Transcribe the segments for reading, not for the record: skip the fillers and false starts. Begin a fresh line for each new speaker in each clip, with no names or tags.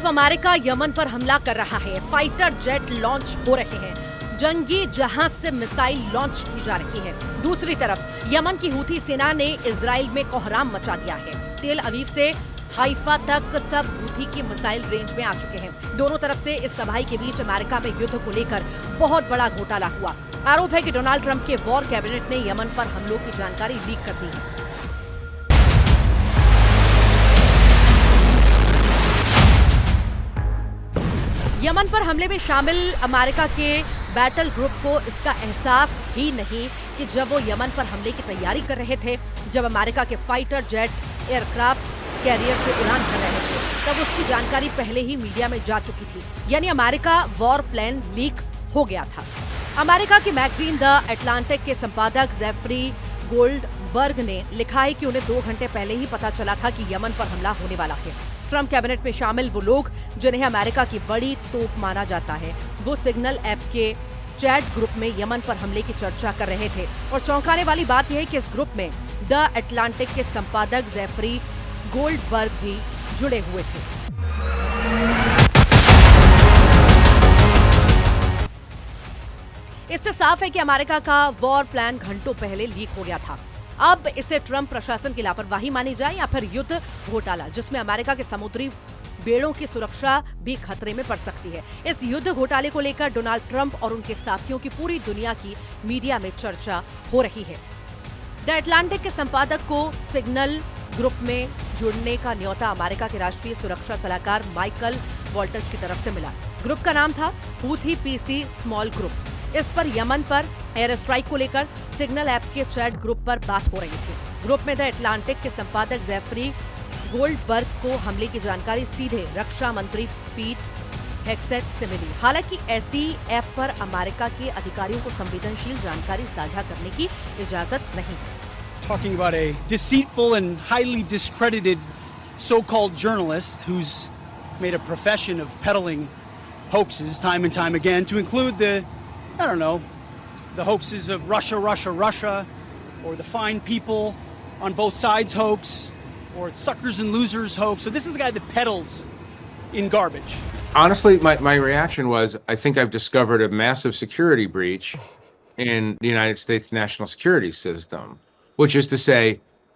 America Yemen पर हमला कर रहा है, फाइटर जेट लॉन्च हो रहे हैं, जंगी जहाज से मिसाइल लॉन्च की जा रही है। दूसरी तरफ यमन की हूथी सेना ने इजराइल में कोहराम मचा दिया है। तेल अवीव से हाइफा तक सब हूथी की मिसाइल रेंज में आ चुके हैं। दोनों तरफ से इस तबाही के बीच अमेरिका में युद्ध को लेकर बहुत बड़ा घोटाला हुआ। आरोप है कि डोनाल्ड ट्रंप के वॉर कैबिनेट ने यमन पर हमलों की जानकारी लीक कर दी है। यमन पर हमले में शामिल अमेरिका के बैटल ग्रुप को इसका एहसास ही नहीं कि जब वो यमन पर हमले की तैयारी कर रहे थे, जब अमेरिका के फाइटर जेट एयरक्राफ्ट कैरियर से उड़ान भर रहे थे, तब उसकी जानकारी पहले ही मीडिया में जा चुकी थी। यानी अमेरिका वॉर प्लान लीक हो गया था। अमेरिका की मैगजीन द अटलांटिक के संपादक जेफरी गोल्डबर्ग ने लिखा है कि उन्हें 2 घंटे पहले ही पता चला था कि यमन पर हमला होने वाला है। ट्रंप कैबिनेट में शामिल वो लोग जिन्हें अमेरिका की बड़ी तोप माना जाता है, वो सिग्नल ऐप के चैट ग्रुप में यमन पर हमले की चर्चा कर रहे थे। और चौंकाने वाली बात यह है कि इस ग्रुप में द अटलांटिक के संपादक जेफरी गोल्डबर्ग भी जुड़े हुए थे। इससे साफ है कि अमेरिका का वॉर प्लान घंटों पहले लीक हो गया था। अब इसे ट्रंप प्रशासन की लापरवाही मानी जाए या फिर युद्ध घोटाला, जिसमें अमेरिका के समुद्री बेड़ों की सुरक्षा भी खतरे में पड़ सकती है। इस युद्ध घोटाले को लेकर डोनाल्ड ट्रंप और उनके साथियों की पूरी दुनिया की मीडिया में चर्चा हो रही है। द अटलांटिक के संपादक को सिग्नल ग्रुप में जुड़ने का न्योता अमेरिका के राष्ट्रीय सुरक्षा सलाहकार माइकल वॉल्टर्स की तरफ से मिला। ग्रुप का नाम था हूथी पीसी स्मॉल ग्रुप। इस पर यमन पर एयर स्ट्राइक को लेकर सिग्नल ऐप के चैट ग्रुप पर बात हो रही थी। ग्रुप में द अटलांटिक के संपादक जेफरी गोल्डबर्ग को हमले की जानकारी सीधे रक्षा मंत्री पीट हेग्सेट से मिली। हालांकि ऐसी ऐप पर अमेरिका के अधिकारियों को संवेदनशील जानकारी साझा करने की इजाजत नहीं है।
Talking about a deceitful and highly discredited so-called journalist who's made a profession of peddling hoaxes time and time again, to include the hoaxes of Russia, or the fine people on both sides hoax, or suckers and losers hoax. So this is the guy that peddles in garbage.
Honestly, my reaction was, I think I've discovered a massive security breach in the United States national security system, which is to say,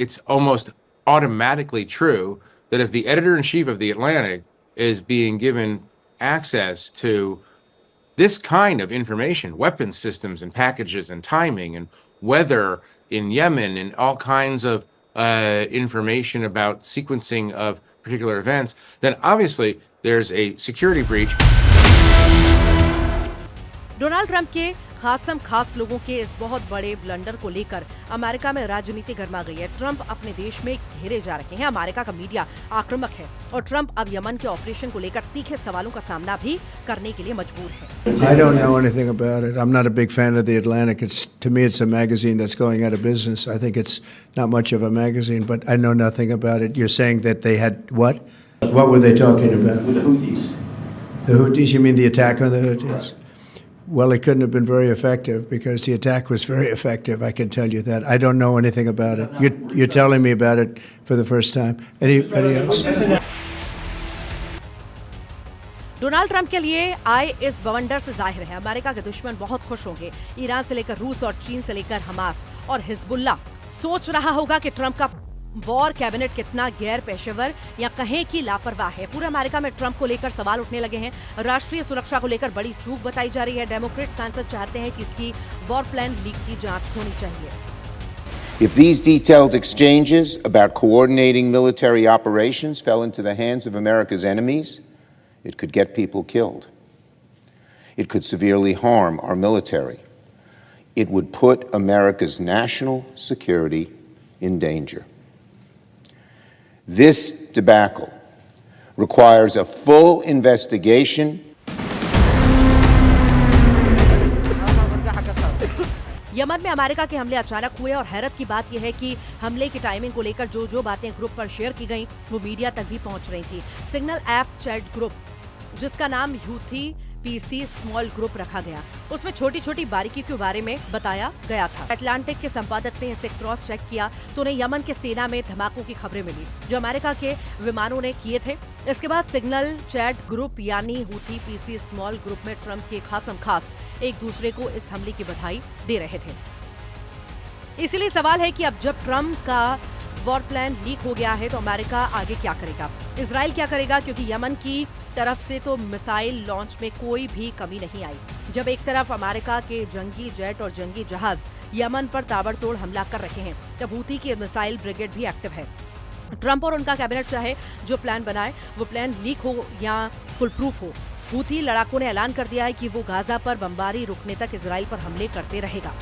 it's almost automatically true that if the editor-in-chief of The Atlantic is being given access to this kind of information, weapons systems and packages and timing and weather in Yemen and all kinds of information about sequencing of particular events, then obviously there's a security breach.
Donald Trump के खास लोगों के इस बहुत बड़े blunder को लेकर America में राजनीति गर्मा गई है। ट्रंप अपने देश में घेरे जा रहे हैं। अमेरिका का मीडिया आक्रामक है और ट्रंप अब यमन के ऑपरेशन को लेकर तीखे सवालों का सामना भी करने के लिए मजबूर है।
I don't know anything about it. I'm not a big fan of The Atlantic. To me, it's a magazine that's going out of business. I think it's not much of a magazine, but I know nothing about it. You're saying that they had what? What were they talking about?
With the Houthis.
The Houthis? You mean the attack on the Houthis? Well, it couldn't have been very effective because the attack was very effective. I can tell you that. I don't know anything about it. You're telling me about it for the first time. Anybody else?
Donald Trump के लिए आए इस बवंडर से जाहिर है America के दुश्मन बहुत खुश होंगे। ईरान से लेकर रूस और चीन से लेकर हमास और हिजबुल्लाह सोच रहा होगा कि ट्रंप का वॉर कैबिनेट कितना गैर पेशेवर या कहें कि लापरवाह है। पूरे अमेरिका में ट्रंप को लेकर सवाल उठने लगे हैं। राष्ट्रीय सुरक्षा को लेकर बड़ी चूक बताई जा रही है। डेमोक्रेट सांसद चाहते हैं कि इसकी वॉर प्लान लीक की जांच होनी चाहिए।
If these detailed exchanges about coordinating military operations fell into the hands of America's enemies, it could get people killed. It could severely harm our military. It would put America's national security in danger. This debacle requires a full investigation.
Yemen में America के हमले अचानक हुए और हैरत की बात यह है कि हमले की टाइमिंग को लेकर जो बातें ग्रुप पर शेयर की गईं, वो मीडिया तक भी पहुंच रही थी। सिग्नल ऐप चैट ग्रुप, जिसका नाम ह्यूथी पीसी स्मॉल ग्रुप रखा गया, उसमें छोटी छोटी बारीकी के बारे में बताया गया था। अटलांटिक के संपादक ने इसे क्रॉस चेक किया तो उन्हें यमन के सेना में धमाकों की खबरें मिली जो अमेरिका के विमानों ने किए थे। इसके बाद सिग्नल चैट ग्रुप यानी हूथी पीसी स्मॉल ग्रुप में ट्रंप के खासम खास एक दूसरे को इस हमले की बधाई दे रहे थे। इसलिए सवाल है कि अब जब ट्रंप का वॉर प्लान लीक हो गया है तो अमेरिका आगे क्या करेगा, इजराइल क्या करेगा, क्योंकि यमन की तरफ से तो मिसाइल लॉन्च में कोई भी कमी नहीं आई। जब एक तरफ अमेरिका के जंगी जेट और जंगी जहाज यमन पर ताबड़तोड़ हमला कर रहे हैं, तब हूथी की मिसाइल ब्रिगेड भी एक्टिव है। ट्रंप और उनका कैबिनेट चाहे जो प्लान बनाए वो प्लान लीक हो या फुल प्रूफ हो, हूथी लड़ाकों ने ऐलान कर दिया है कि वो गाजा पर बमबारी रुकने तक इजराइल पर हमले करते रहेगा।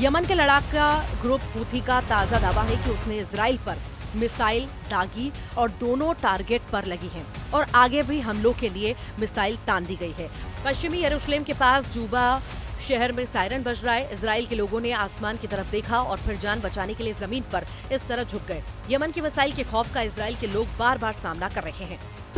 यमन के लड़ाका ग्रुप हूथी का ताजा दावा है कि उसने इजराइल पर मिसाइल दागी और दोनों टारगेट पर लगी हैं और आगे भी हमलों के लिए मिसाइल तान दी गई है। पश्चिमी यरूशलेम के पास जूबा शहर में सायरन बज रहा है। इजराइल के लोगों ने आसमान की तरफ देखा और फिर जान बचाने के लिए जमीन पर इस तरह झुक गए। यमन की मिसाइल के खौफ का इजराइल के लोग बार बार सामना कर रहे हैं।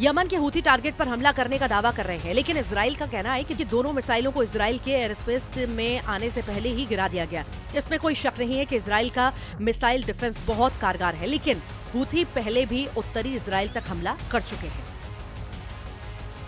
यमन के हूथी टारगेट पर हमला करने का दावा कर रहे हैं, लेकिन इजराइल का कहना है कि दोनों मिसाइलों को इजराइल के एयर स्पेस में आने से पहले ही गिरा दिया गया। इसमें कोई शक नहीं है कि इजराइल का मिसाइल डिफेंस बहुत कारगर है, लेकिन हूथी पहले भी उत्तरी इजराइल तक हमला कर चुके हैं।